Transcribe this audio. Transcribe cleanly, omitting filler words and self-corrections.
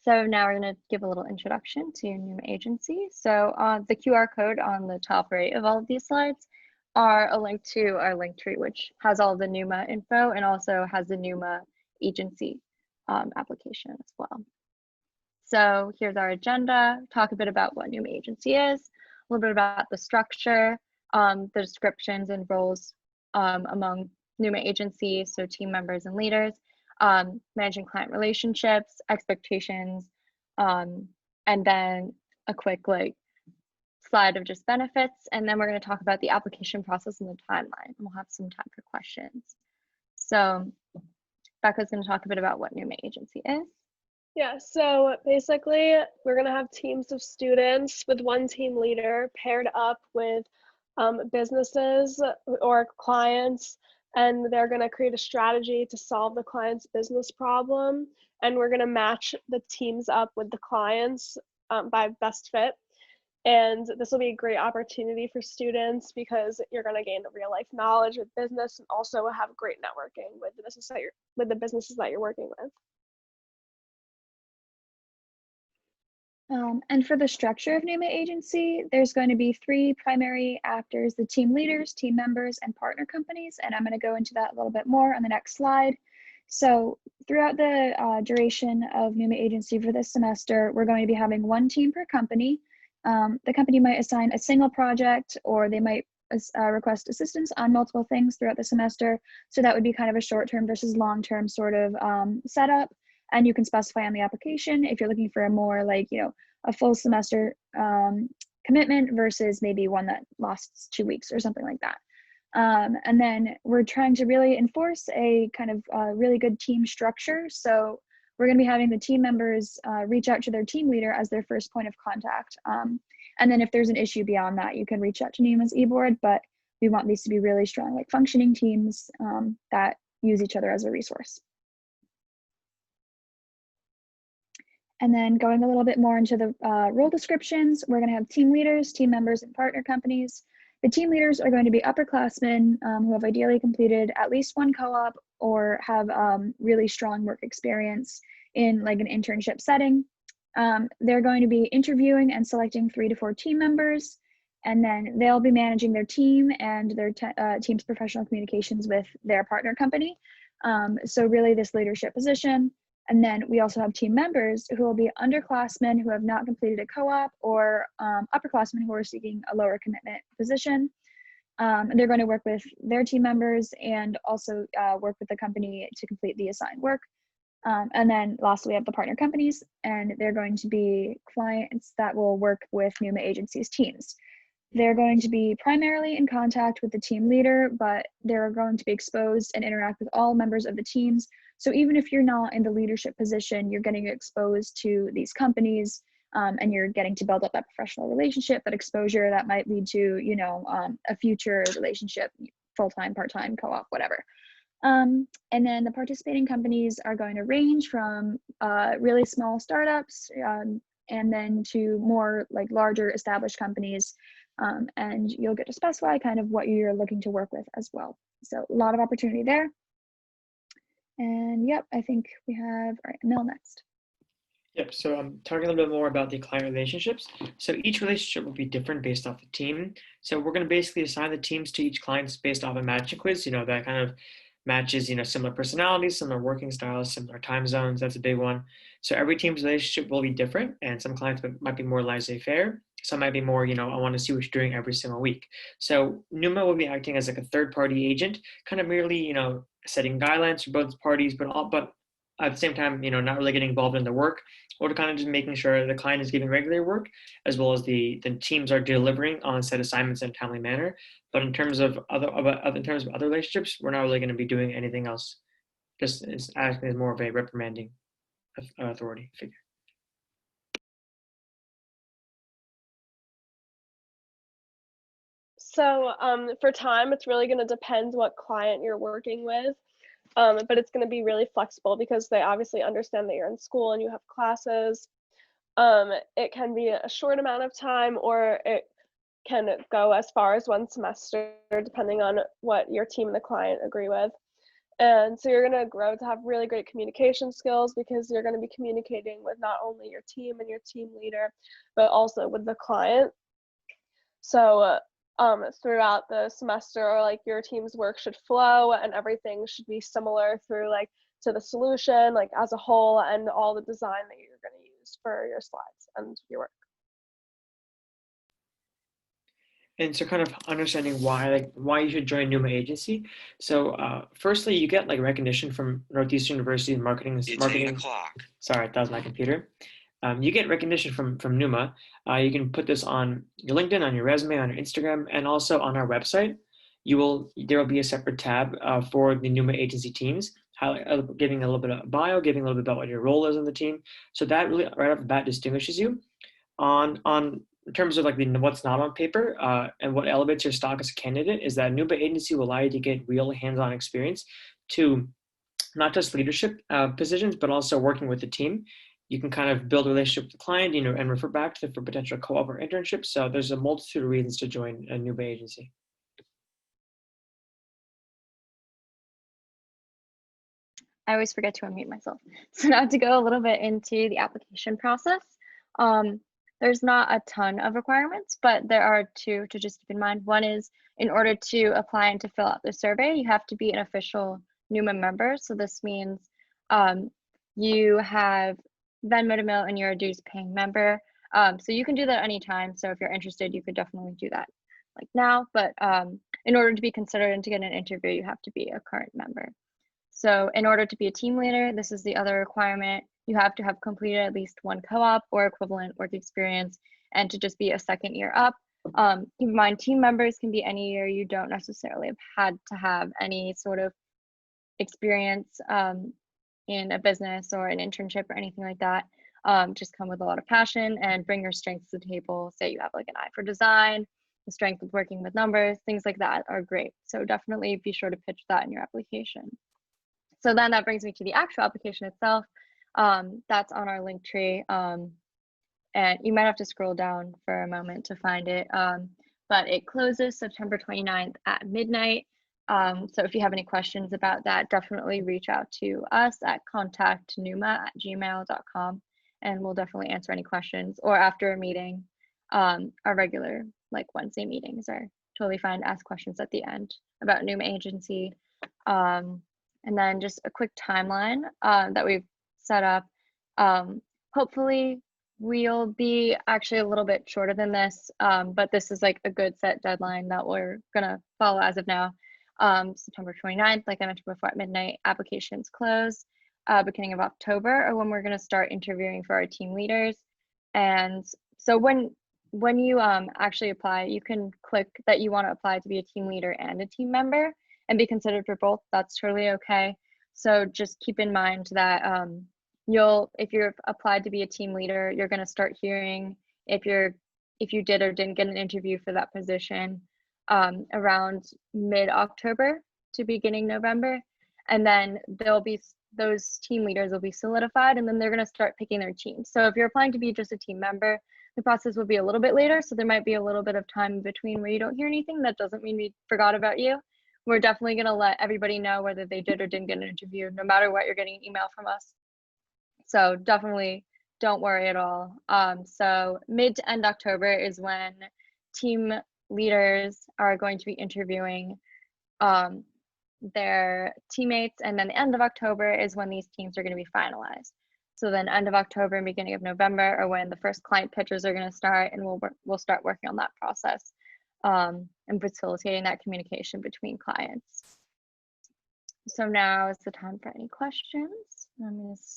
So now we're going to give a little introduction to NUMA agency. So the QR code on the top right of all of these slides are a link to our link tree, which has all the NUMA info and also has the NUMA agency application as well. So here's our agenda, talk a bit about what NUMA agency is, a little bit about the structure, the descriptions and roles among NUMA agencies, so team members and leaders, managing client relationships, expectations, and then a quick slide of just benefits. And then we're going to talk about the application process and the timeline, and we'll have some time for questions. So Becca's going to talk a bit about what NUMA agency is. Yeah, so basically we're going to have teams of students with one team leader paired up with businesses or clients, and they're going to create a strategy to solve the client's business problem, and we're going to match the teams up with the clients by best fit. And this will be a great opportunity for students because you're going to gain real life knowledge with business and also have great networking with the businesses that you're working with. And for the structure of NUMA agency, there's going to be 3 primary actors: the team leaders, team members, and partner companies. And I'm going to go into that a little bit more on the next slide. So throughout the duration of NUMA agency for this semester, we're going to be having 1 team per company. The company might assign a single project, or they might request assistance on multiple things throughout the semester. So that would be kind of a short-term versus long-term sort of setup. And you can specify on the application if you're looking for a more a full semester commitment versus maybe one that lasts 2 weeks or something like that. And then we're trying to really enforce a kind of really good team structure. So we're going to be having the team members reach out to their team leader as their first point of contact. And then if there's an issue beyond that, you can reach out to NUMA's eBoard, but we want these to be really strong, functioning teams that use each other as a resource. And then going a little bit more into the role descriptions, we're going to have team leaders, team members, and partner companies. The team leaders are going to be upperclassmen who have ideally completed at least 1 co-op or have really strong work experience in an internship setting. They're going to be interviewing and selecting 3 to 4 team members, and then they'll be managing their team and their team's professional communications with their partner company. So really this leadership position. And then we also have team members who will be underclassmen who have not completed a co-op, or upperclassmen who are seeking a lower commitment position. And they're going to work with their team members and also work with the company to complete the assigned work. And then lastly, we have the partner companies, and they're going to be clients that will work with NUMA agency's teams. They're going to be primarily in contact with the team leader, but they're going to be exposed and interact with all members of the teams. So even if you're not in the leadership position, you're getting exposed to these companies, and you're getting to build up that professional relationship, that exposure that might lead to, a future relationship, full-time, part-time, co-op, whatever. And then the participating companies are going to range from really small startups and then to more larger established companies. And you'll get to specify kind of what you're looking to work with as well. So a lot of opportunity there. And yep, I think we have, all right, Emil next. Yep, so I'm talking a little bit more about the client relationships. So each relationship will be different based off the team. So we're going to basically assign the teams to each client based off a matching quiz, that kind of matches, similar personalities, similar working styles, similar time zones. That's a big one. So every team's relationship will be different, and some clients might be more laissez-faire. Some might be more, I want to see what you're doing every single week. So NUMA will be acting as a third-party agent, kind of merely, setting guidelines for both parties, but at the same time, not really getting involved in the work, or kind of just making sure the client is giving regular work, as well as the teams are delivering on set assignments in a timely manner. But in terms of other relationships, we're not really going to be doing anything else. Just it's acting as more of a reprimanding authority figure. So for time, it's really going to depend what client you're working with, but it's going to be really flexible because they obviously understand that you're in school and you have classes. It can be a short amount of time, or it can go as far as 1 semester, depending on what your team and the client agree with. And so you're going to grow to have really great communication skills because you're going to be communicating with not only your team and your team leader, but also with the client. So throughout the semester, like your team's work should flow and everything should be similar through like to the solution, like as a whole, and all the design that you're going to use for your slides and your work. And so kind of understanding why you should join NUMA agency. So firstly, you get like recognition from Northeastern University marketing. It's 8 o'clock. Sorry, that was my computer. You get recognition from NUMA. You can put this on your LinkedIn, on your resume, on your Instagram, and also on our website. There will be a separate tab for the NUMA agency teams, giving a little bit of bio, giving a little bit about what your role is on the team. So that really right off the bat distinguishes you. In terms of like what's not on paper and what elevates your stock as a candidate is that NUMA agency will allow you to get real hands-on experience to not just leadership positions, but also working with the team. You can kind of build a relationship with the client, and refer back to them for potential co-op or internships. So there's a multitude of reasons to join a NUMA agency. I always forget to unmute myself. So now to go a little bit into the application process. There's not a ton of requirements, but there are two to just keep in mind. One is in order to apply and to fill out the survey, you have to be an official NUMA member. So this means you have Venmo to Mill and you're a dues paying member. So you can do that anytime. So if you're interested, you could definitely do that like now. But in order to be considered and to get an interview, you have to be a current member. So in order to be a team leader, this is the other requirement. You have to have completed at least one co-op or equivalent work experience and to just be a second year up. Keep in mind, team members can be any year. You don't necessarily have had to have any sort of experience in a business or an internship or anything like that. Just come with a lot of passion and bring your strengths to the table. Say you have like an eye for design, the strength of working with numbers, things like that are great. So definitely be sure to pitch that in your application. So then that brings me to the actual application itself. That's on our link tree. And you might have to scroll down for a moment to find it. But it closes September 29th at midnight. So if you have any questions about that, definitely reach out to us at contactnuma@gmail.com and we'll definitely answer any questions. Or after a meeting, our regular like Wednesday meetings are totally fine. Ask questions at the end about NUMA agency. And then just a quick timeline that we've set up. Hopefully we'll be actually a little bit shorter than this, but this is like a good set deadline that we're gonna follow as of now. September 29th, like I mentioned before, at midnight, applications close. Beginning of October are when we're gonna start interviewing for our team leaders. And so when you actually apply, you can click that you wanna apply to be a team leader and a team member and be considered for both. That's totally okay. So just keep in mind that if you're applied to be a team leader, you're going to start hearing if you did or didn't get an interview for that position around mid-October to beginning November. And then those team leaders will be solidified and then they're going to start picking their teams. So if you're applying to be just a team member, the process will be a little bit later. So there might be a little bit of time in between where you don't hear anything. That doesn't mean we forgot about you. We're definitely going to let everybody know whether they did or didn't get an interview, no matter what. You're getting an email from us. So definitely don't worry at all. So mid to end October is when team leaders are going to be interviewing their teammates. And then the end of October is when these teams are going to be finalized. So then end of October and beginning of November are when the first client pitches are going to start, and we'll start working on that process. And facilitating that communication between clients. So now is the time for any questions. I'm going to